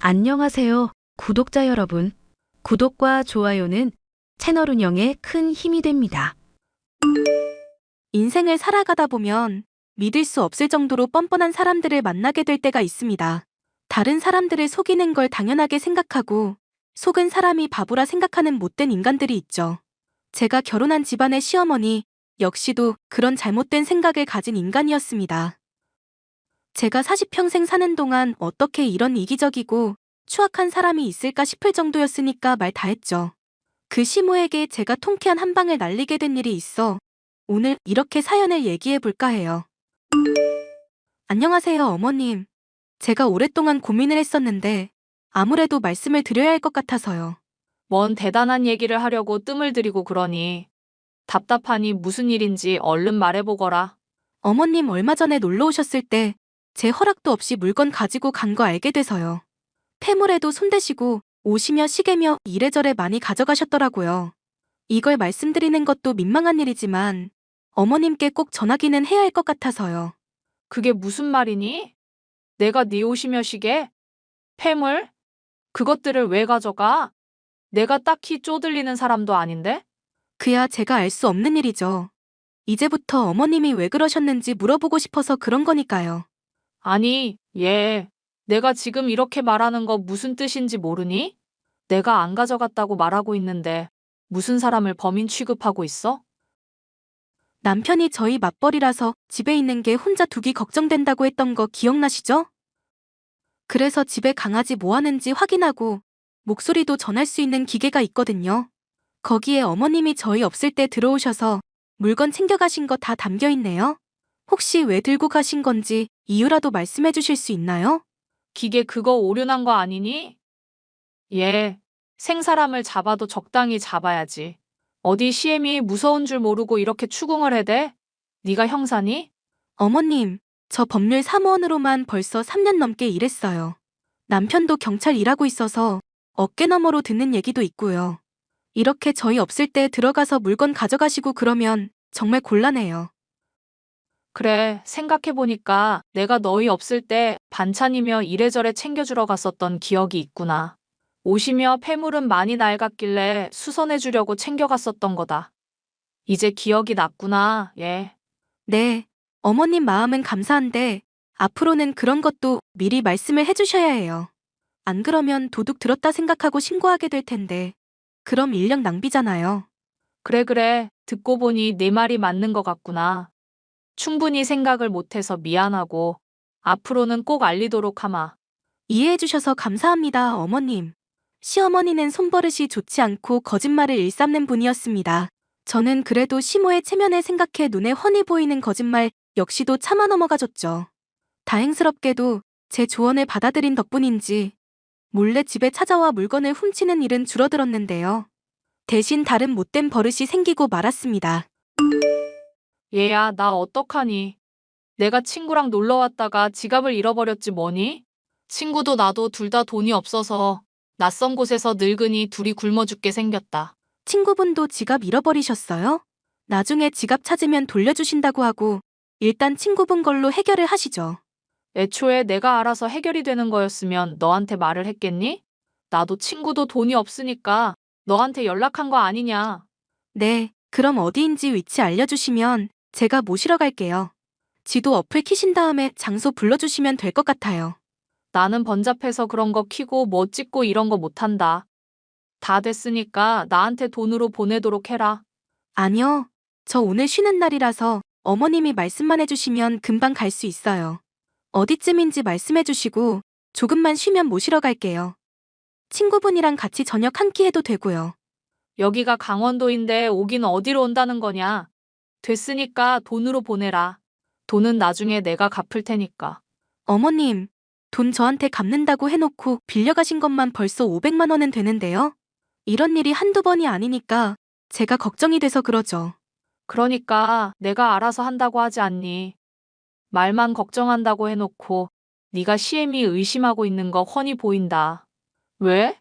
안녕하세요, 구독자 여러분. 구독과 좋아요는 채널 운영에 큰 힘이 됩니다. 인생을 살아가다 보면 믿을 수 없을 정도로 뻔뻔한 사람들을 만나게 될 때가 있습니다. 다른 사람들을 속이는 걸 당연하게 생각하고 속은 사람이 바보라 생각하는 못된 인간들이 있죠. 제가 결혼한 집안의 시어머니 역시도 그런 잘못된 생각을 가진 인간이었습니다. 제가 40평생 사는 동안 어떻게 이런 이기적이고 추악한 사람이 있을까 싶을 정도였으니까 말 다 했죠. 그 시모에게 제가 통쾌한 한 방을 날리게 된 일이 있어 오늘 이렇게 사연을 얘기해 볼까 해요. 안녕하세요, 어머님. 제가 오랫동안 고민을 했었는데 아무래도 말씀을 드려야 할 것 같아서요. 뭔 대단한 얘기를 하려고 뜸을 들이고 그러니. 답답하니 무슨 일인지 얼른 말해보거라. 어머님 얼마 전에 놀러 오셨을 때 제 허락도 없이 물건 가지고 간 거 알게 돼서요. 폐물에도 손대시고 옷이며 시계며 이래저래 많이 가져가셨더라고요. 이걸 말씀드리는 것도 민망한 일이지만 어머님께 꼭 전하기는 해야 할 것 같아서요. 그게 무슨 말이니? 내가 네 옷이며 시계? 폐물? 그것들을 왜 가져가? 내가 딱히 쪼들리는 사람도 아닌데? 그야 제가 알 수 없는 일이죠. 이제부터 어머님이 왜 그러셨는지 물어보고 싶어서 그런 거니까요. 아니, 내가 지금 이렇게 말하는 거 무슨 뜻인지 모르니? 내가 안 가져갔다고 말하고 있는데 무슨 사람을 범인 취급하고 있어? 남편이 저희 맞벌이라서 집에 있는 게 혼자 두기 걱정된다고 했던 거 기억나시죠? 그래서 집에 강아지 뭐 하는지 확인하고 목소리도 전할 수 있는 기계가 있거든요. 거기에 어머님이 저희 없을 때 들어오셔서 물건 챙겨가신 거 다 담겨 있네요. 혹시 왜 들고 가신 건지 이유라도 말씀해 주실 수 있나요? 기계 그거 오류난 거 아니니? 생사람을 잡아도 적당히 잡아야지. 어디 시엠이 무서운 줄 모르고 이렇게 추궁을 해대? 네가 형사니? 어머님, 저 법률 사무원으로만 벌써 3년 넘게 일했어요. 남편도 경찰 일하고 있어서 어깨너머로 듣는 얘기도 있고요. 이렇게 저희 없을 때 들어가서 물건 가져가시고 그러면 정말 곤란해요. 그래, 생각해보니까 내가 너희 없을 때 반찬이며 이래저래 챙겨주러 갔었던 기억이 있구나. 옷이며 폐물은 많이 낡았길래 수선해주려고 챙겨갔었던 거다. 이제 기억이 났구나, 네, 어머님 마음은 감사한데 앞으로는 그런 것도 미리 말씀을 해주셔야 해요. 안 그러면 도둑 들었다 생각하고 신고하게 될 텐데 그럼 인력 낭비잖아요. 그래, 듣고 보니 내 말이 맞는 것 같구나. 충분히 생각을 못해서 미안하고 앞으로는 꼭 알리도록 하마. 이해해 주셔서 감사합니다, 어머님. 시어머니는 손버릇이 좋지 않고 거짓말을 일삼는 분이었습니다. 저는 그래도 시모의 체면을 생각해 눈에 훤히 보이는 거짓말 역시도 참아 넘어가줬죠. 다행스럽게도 제 조언을 받아들인 덕분인지 몰래 집에 찾아와 물건을 훔치는 일은 줄어들었는데요. 대신 다른 못된 버릇이 생기고 말았습니다. 얘야, 나 어떡하니? 내가 친구랑 놀러 왔다가 지갑을 잃어버렸지 뭐니? 친구도 나도 둘 다 돈이 없어서 낯선 곳에서 늙은이 둘이 굶어 죽게 생겼다. 친구분도 지갑 잃어버리셨어요? 나중에 지갑 찾으면 돌려주신다고 하고 일단 친구분 걸로 해결을 하시죠. 애초에 내가 알아서 해결이 되는 거였으면 너한테 말을 했겠니? 나도 친구도 돈이 없으니까 너한테 연락한 거 아니냐? 네, 그럼 어디인지 위치 알려주시면 제가 모시러 갈게요. 지도 어플 키신 다음에 장소 불러주시면 될 것 같아요. 나는 번잡해서 그런 거 키고 뭐 찍고 이런 거 못한다. 다 됐으니까 나한테 돈으로 보내도록 해라. 아니요, 저 오늘 쉬는 날이라서 어머님이 말씀만 해주시면 금방 갈 수 있어요. 어디쯤인지 말씀해주시고 조금만 쉬면 모시러 갈게요. 친구분이랑 같이 저녁 한 끼 해도 되고요. 여기가 강원도인데 오긴 어디로 온다는 거냐? 됐으니까 돈으로 보내라. 돈은 나중에 내가 갚을 테니까. 어머님, 돈 저한테 갚는다고 해놓고 빌려가신 것만 벌써 500만 원은 되는데요. 이런 일이 한두 번이 아니니까 제가 걱정이 돼서 그러죠. 그러니까 내가 알아서 한다고 하지 않니? 말만 걱정한다고 해놓고 네가 시엠이 의심하고 있는 거 훤히 보인다. 왜?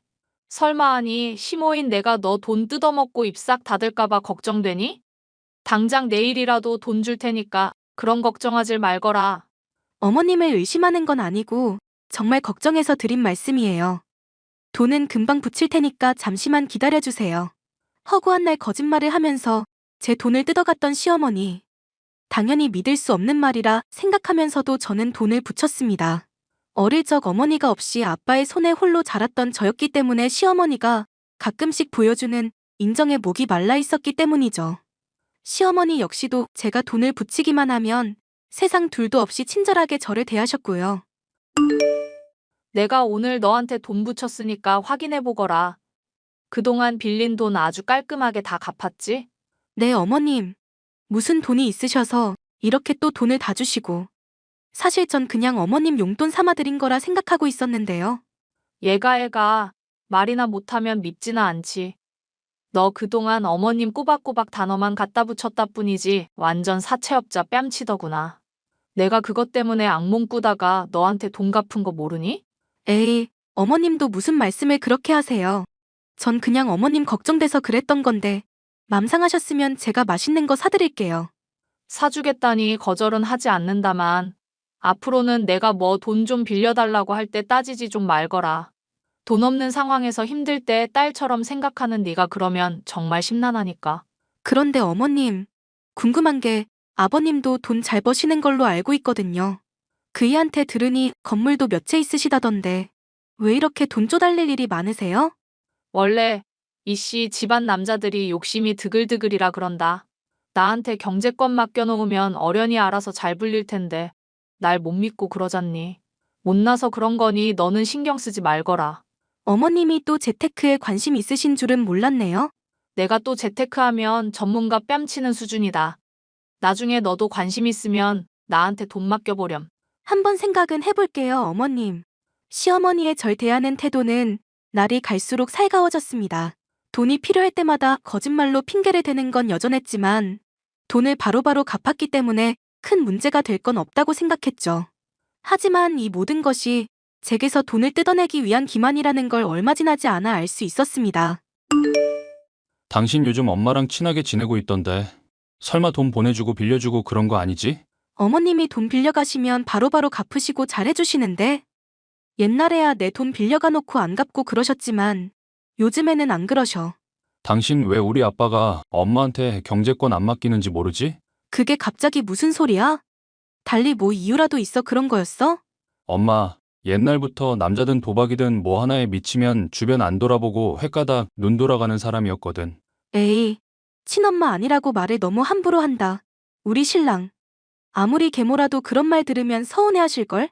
설마 하니 시모인 내가 너 돈 뜯어먹고 입 싹 닫을까 봐 걱정되니? 당장 내일이라도 돈 줄 테니까 그런 걱정하질 말거라. 어머님을 의심하는 건 아니고 정말 걱정해서 드린 말씀이에요. 돈은 금방 붙일 테니까 잠시만 기다려주세요. 허구한 날 거짓말을 하면서 제 돈을 뜯어갔던 시어머니. 당연히 믿을 수 없는 말이라 생각하면서도 저는 돈을 붙였습니다. 어릴 적 어머니가 없이 아빠의 손에 홀로 자랐던 저였기 때문에 시어머니가 가끔씩 보여주는 인정에 목이 말라 있었기 때문이죠. 시어머니 역시도 제가 돈을 붙이기만 하면 세상 둘도 없이 친절하게 저를 대하셨고요. 내가 오늘 너한테 돈 붙였으니까 확인해 보거라. 그동안 빌린 돈 아주 깔끔하게 다 갚았지? 네, 어머님. 무슨 돈이 있으셔서 이렇게 또 돈을 다 주시고. 사실 전 그냥 어머님 용돈 삼아드린 거라 생각하고 있었는데요. 얘가 말이나 못하면 밉지는 않지. 너 그동안 어머님 꼬박꼬박 단어만 갖다 붙였다 뿐이지 완전 사채업자 뺨치더구나. 내가 그것 때문에 악몽 꾸다가 너한테 돈 갚은 거 모르니? 에이, 어머님도 무슨 말씀을 그렇게 하세요. 전 그냥 어머님 걱정돼서 그랬던 건데 맘 상하셨으면 제가 맛있는 거 사드릴게요. 사주겠다니 거절은 하지 않는다만 앞으로는 내가 뭐 돈 좀 빌려달라고 할 때 따지지 좀 말거라. 돈 없는 상황에서 힘들 때 딸처럼 생각하는 네가 그러면 정말 심란하니까. 그런데 어머님, 궁금한 게 아버님도 돈 잘 버시는 걸로 알고 있거든요. 그이한테 들으니 건물도 몇 채 있으시다던데 왜 이렇게 돈 쪼달릴 일이 많으세요? 원래 이씨 집안 남자들이 욕심이 드글드글이라 그런다. 나한테 경제권 맡겨놓으면 어련히 알아서 잘 불릴 텐데 날 못 믿고 그러잖니. 못나서 그런 거니 너는 신경 쓰지 말거라. 어머님이 또 재테크에 관심 있으신 줄은 몰랐네요. 내가 또 재테크하면 전문가 뺨치는 수준이다. 나중에 너도 관심 있으면 나한테 돈 맡겨보렴. 한번 생각은 해볼게요, 어머님. 시어머니의 절 대하는 태도는 날이 갈수록 살가워졌습니다. 돈이 필요할 때마다 거짓말로 핑계를 대는 건 여전했지만 돈을 바로바로 갚았기 때문에 큰 문제가 될 건 없다고 생각했죠. 하지만 이 모든 것이 제게서 돈을 뜯어내기 위한 기만이라는 걸 얼마 지나지 않아 알 수 있었습니다. 당신 요즘 엄마랑 친하게 지내고 있던데 설마 돈 보내주고 빌려주고 그런 거 아니지? 어머님이 돈 빌려가시면 바로바로 갚으시고 잘해주시는데 옛날에야 내 돈 빌려가 놓고 안 갚고 그러셨지만 요즘에는 안 그러셔. 당신 왜 우리 아빠가 엄마한테 경제권 안 맡기는지 모르지? 그게 갑자기 무슨 소리야? 달리 뭐 이유라도 있어 그런 거였어? 엄마, 옛날부터 남자든 도박이든 뭐 하나에 미치면 주변 안 돌아보고 횟가닥 눈 돌아가는 사람이었거든. 에이, 친엄마 아니라고 말을 너무 함부로 한다. 우리 신랑. 아무리 계모라도 그런 말 들으면 서운해하실걸?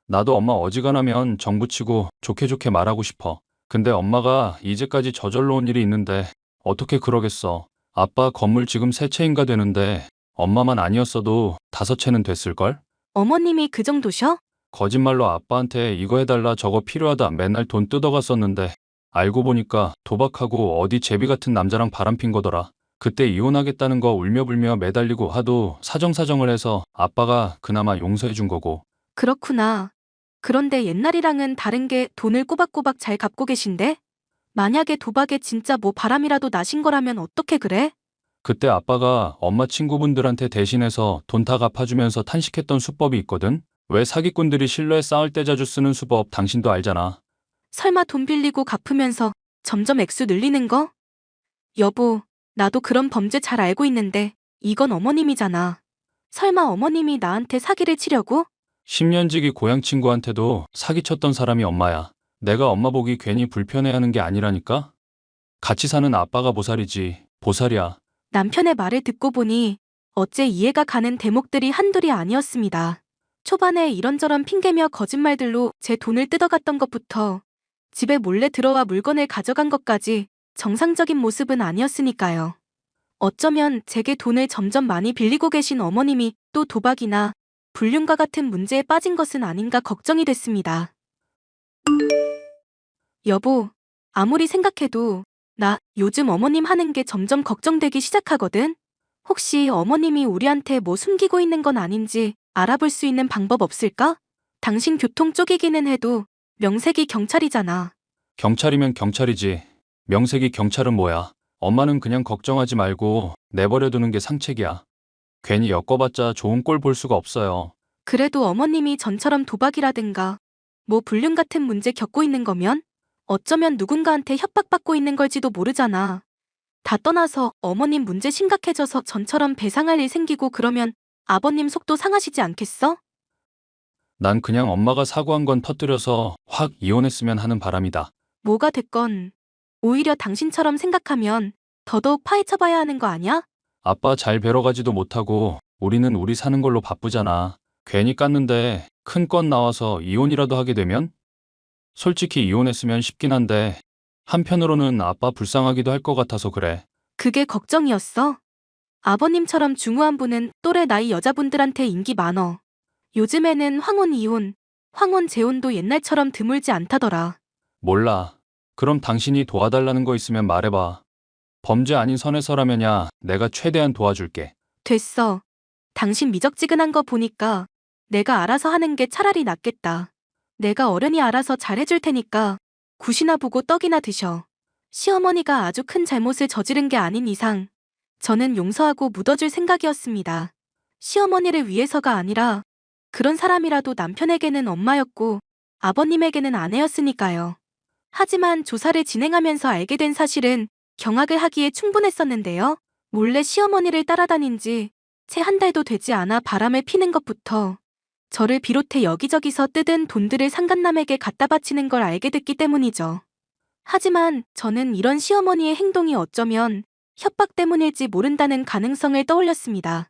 나도 엄마 어지간하면 정붙이고 좋게 좋게 말하고 싶어. 근데 엄마가 이제까지 저절로 온 일이 있는데 어떻게 그러겠어. 아빠 건물 지금 3채인가 되는데 엄마만 아니었어도 5채는 됐을걸? 어머님이 그 정도셔? 거짓말로 아빠한테 이거 해달라 저거 필요하다 맨날 돈 뜯어갔었는데 알고 보니까 도박하고 어디 제비 같은 남자랑 바람핀 거더라. 그때 이혼하겠다는 거 울며불며 매달리고 하도 사정사정을 해서 아빠가 그나마 용서해 준 거고. 그렇구나. 그런데 옛날이랑은 다른 게 돈을 꼬박꼬박 잘 갚고 계신데? 만약에 도박에 진짜 뭐 바람이라도 나신 거라면 어떻게 그래? 그때 아빠가 엄마 친구분들한테 대신해서 돈 다 갚아주면서 탄식했던 수법이 있거든? 왜 사기꾼들이 신뢰에 싸울 때 자주 쓰는 수법 당신도 알잖아. 설마 돈 빌리고 갚으면서 점점 액수 늘리는 거? 여보, 나도 그런 범죄 잘 알고 있는데 이건 어머님이잖아. 설마 어머님이 나한테 사기를 치려고? 10년지기 고향 친구한테도 사기쳤던 사람이 엄마야. 내가 엄마 보기 괜히 불편해하는 게 아니라니까? 같이 사는 아빠가 보살이지. 보살이야. 남편의 말을 듣고 보니 어째 이해가 가는 대목들이 한둘이 아니었습니다. 초반에 이런저런 핑계며 거짓말들로 제 돈을 뜯어갔던 것부터 집에 몰래 들어와 물건을 가져간 것까지 정상적인 모습은 아니었으니까요. 어쩌면 제게 돈을 점점 많이 빌리고 계신 어머님이 또 도박이나 불륜과 같은 문제에 빠진 것은 아닌가 걱정이 됐습니다. 여보, 아무리 생각해도 나 요즘 어머님 하는 게 점점 걱정되기 시작하거든? 혹시 어머님이 우리한테 뭐 숨기고 있는 건 아닌지 알아볼 수 있는 방법 없을까? 당신 교통 쪽이기는 해도 명색이 경찰이잖아. 경찰이면 경찰이지. 명색이 경찰은 뭐야. 엄마는 그냥 걱정하지 말고 내버려두는 게 상책이야. 괜히 엮어봤자 좋은 꼴 볼 수가 없어요. 그래도 어머님이 전처럼 도박이라든가 뭐 불륜 같은 문제 겪고 있는 거면 어쩌면 누군가한테 협박받고 있는 걸지도 모르잖아. 다 떠나서 어머님 문제 심각해져서 전처럼 배상할 일 생기고 그러면 아버님 속도 상하시지 않겠어? 난 그냥 엄마가 사고한 건 터뜨려서 확 이혼했으면 하는 바람이다. 뭐가 됐건 오히려 당신처럼 생각하면 더더욱 파헤쳐봐야 하는 거 아니야? 아빠 잘 뵈러 가지도 못하고 우리는 우리 사는 걸로 바쁘잖아. 괜히 깠는데 큰 건 나와서 이혼이라도 하게 되면? 솔직히 이혼했으면 쉽긴 한데 한편으로는 아빠 불쌍하기도 할 것 같아서 그래. 그게 걱정이었어. 아버님처럼 중후한 분은 또래 나이 여자분들한테 인기 많어. 요즘에는 황혼 이혼, 황혼 재혼도 옛날처럼 드물지 않다더라. 몰라. 그럼 당신이 도와달라는 거 있으면 말해봐. 범죄 아닌 선에서라면야 내가 최대한 도와줄게. 됐어. 당신 미적지근한 거 보니까 내가 알아서 하는 게 차라리 낫겠다. 내가 어른이 알아서 잘해줄 테니까 굿이나 보고 떡이나 드셔. 시어머니가 아주 큰 잘못을 저지른 게 아닌 이상 저는 용서하고 묻어줄 생각이었습니다. 시어머니를 위해서가 아니라 그런 사람이라도 남편에게는 엄마였고 아버님에게는 아내였으니까요. 하지만 조사를 진행하면서 알게 된 사실은 경악을 하기에 충분했었는데요. 몰래 시어머니를 따라다닌 지 채 한 달도 되지 않아 바람을 피는 것부터 저를 비롯해 여기저기서 뜯은 돈들을 상간남에게 갖다 바치는 걸 알게 됐기 때문이죠. 하지만 저는 이런 시어머니의 행동이 어쩌면 협박 때문일지 모른다는 가능성을 떠올렸습니다.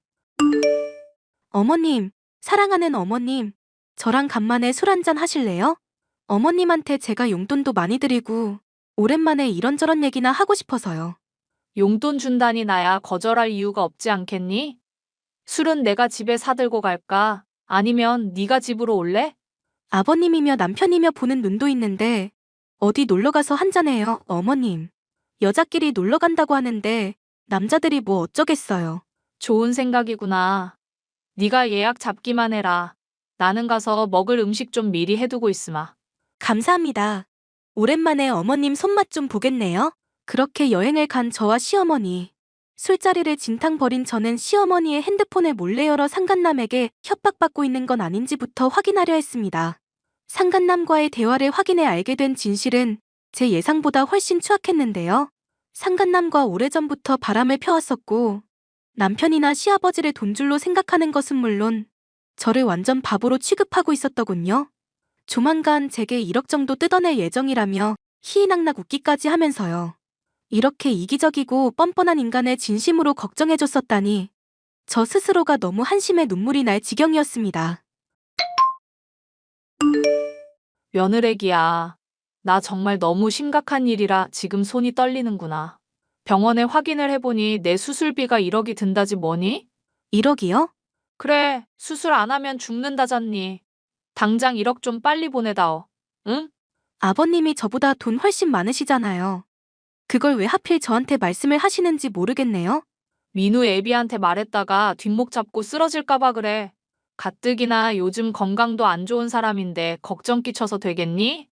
어머님, 사랑하는 어머님, 저랑 간만에 술 한잔 하실래요? 어머님한테 제가 용돈도 많이 드리고 오랜만에 이런저런 얘기나 하고 싶어서요. 용돈 준다니 나야 거절할 이유가 없지 않겠니? 술은 내가 집에 사들고 갈까? 아니면 네가 집으로 올래? 아버님이며 남편이며 보는 눈도 있는데 어디 놀러가서 한잔해요, 어머님. 여자끼리 놀러간다고 하는데 남자들이 뭐 어쩌겠어요. 좋은 생각이구나. 네가 예약 잡기만 해라. 나는 가서 먹을 음식 좀 미리 해두고 있으마. 감사합니다. 오랜만에 어머님 손맛 좀 보겠네요. 그렇게 여행을 간 저와 시어머니. 술자리를 진탕 벌인 저는 시어머니의 핸드폰을 몰래 열어 상간남에게 협박받고 있는 건 아닌지부터 확인하려 했습니다. 상간남과의 대화를 확인해 알게 된 진실은 제 예상보다 훨씬 추악했는데요. 상간남과 오래전부터 바람을 펴왔었고 남편이나 시아버지를 돈줄로 생각하는 것은 물론 저를 완전 바보로 취급하고 있었더군요. 조만간 제게 1억 정도 뜯어낼 예정이라며 희희낙낙 웃기까지 하면서요. 이렇게 이기적이고 뻔뻔한 인간을 진심으로 걱정해줬었다니 저 스스로가 너무 한심해 눈물이 날 지경이었습니다. 며느래기야. 나 정말 너무 심각한 일이라 지금 손이 떨리는구나. 병원에 확인을 해보니 내 수술비가 1억이 든다지 뭐니? 1억이요? 그래, 수술 안 하면 죽는다잖니. 당장 1억 좀 빨리 보내다오. 응? 아버님이 저보다 돈 훨씬 많으시잖아요. 그걸 왜 하필 저한테 말씀을 하시는지 모르겠네요. 민우 애비한테 말했다가 뒷목 잡고 쓰러질까봐 그래. 가뜩이나 요즘 건강도 안 좋은 사람인데 걱정 끼쳐서 되겠니?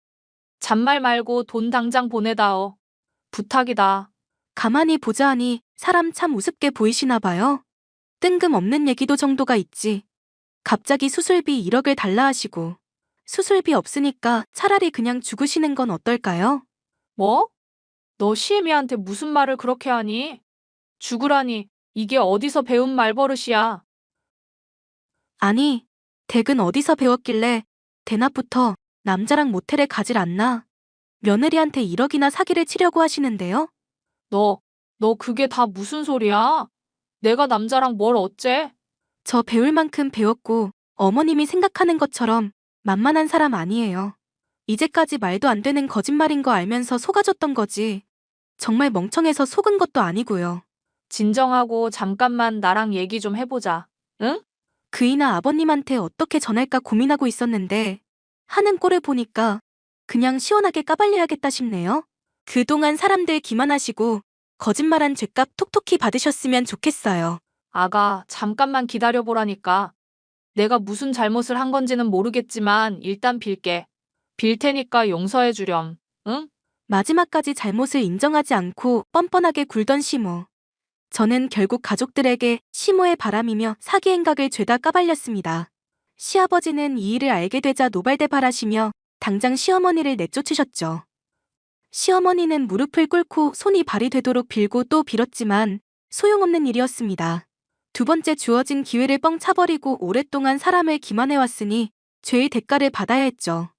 잔말 말고 돈 당장 보내다오. 부탁이다. 가만히 보자 하니 사람 참 우습게 보이시나 봐요. 뜬금없는 얘기도 정도가 있지. 갑자기 수술비 1억을 달라 하시고 수술비 없으니까 차라리 그냥 죽으시는 건 어떨까요? 뭐? 너 시애미한테 무슨 말을 그렇게 하니? 죽으라니, 이게 어디서 배운 말버릇이야. 아니, 댁은 어디서 배웠길래 대낮부터 남자랑 모텔에 가질 않나? 며느리한테 1억이나 사기를 치려고 하시는데요? 너 그게 다 무슨 소리야? 내가 남자랑 뭘 어째? 저 배울 만큼 배웠고 어머님이 생각하는 것처럼 만만한 사람 아니에요. 이제까지 말도 안 되는 거짓말인 거 알면서 속아줬던 거지. 정말 멍청해서 속은 것도 아니고요. 진정하고 잠깐만 나랑 얘기 좀 해보자. 응? 그이나 아버님한테 어떻게 전할까 고민하고 있었는데 하는 꼴을 보니까 그냥 시원하게 까발려야겠다 싶네요. 그동안 사람들 기만하시고 거짓말한 죗값 톡톡히 받으셨으면 좋겠어요. 아가, 잠깐만 기다려보라니까. 내가 무슨 잘못을 한 건지는 모르겠지만 일단 빌게. 빌 테니까 용서해 주렴. 응? 마지막까지 잘못을 인정하지 않고 뻔뻔하게 굴던 시모. 저는 결국 가족들에게 시모의 바람이며 사기 행각을 죄다 까발렸습니다. 시아버지는 이 일을 알게 되자 노발대발하시며 당장 시어머니를 내쫓으셨죠. 시어머니는 무릎을 꿇고 손이 발이 되도록 빌고 또 빌었지만 소용없는 일이었습니다. 두 번째 주어진 기회를 뻥 차버리고 오랫동안 사람을 기만해왔으니 죄의 대가를 받아야 했죠.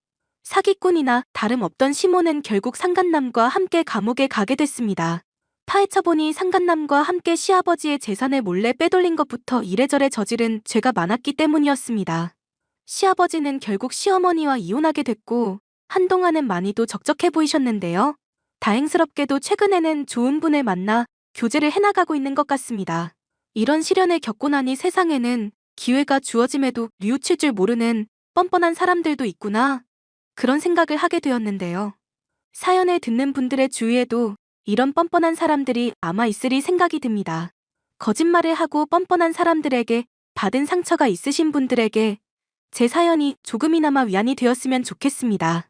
사기꾼이나 다름없던 시몬은 결국 상간남과 함께 감옥에 가게 됐습니다. 파헤쳐보니 상간남과 함께 시아버지의 재산을 몰래 빼돌린 것부터 이래저래 저지른 죄가 많았기 때문이었습니다. 시아버지는 결국 시어머니와 이혼하게 됐고 한동안은 많이도 적적해 보이셨는데요. 다행스럽게도 최근에는 좋은 분을 만나 교제를 해나가고 있는 것 같습니다. 이런 시련을 겪고 나니 세상에는 기회가 주어짐에도 뉘우칠 줄 모르는 뻔뻔한 사람들도 있구나. 그런 생각을 하게 되었는데요. 사연을 듣는 분들의 주위에도 이런 뻔뻔한 사람들이 아마 있으리 생각이 듭니다. 거짓말을 하고 뻔뻔한 사람들에게 받은 상처가 있으신 분들에게 제 사연이 조금이나마 위안이 되었으면 좋겠습니다.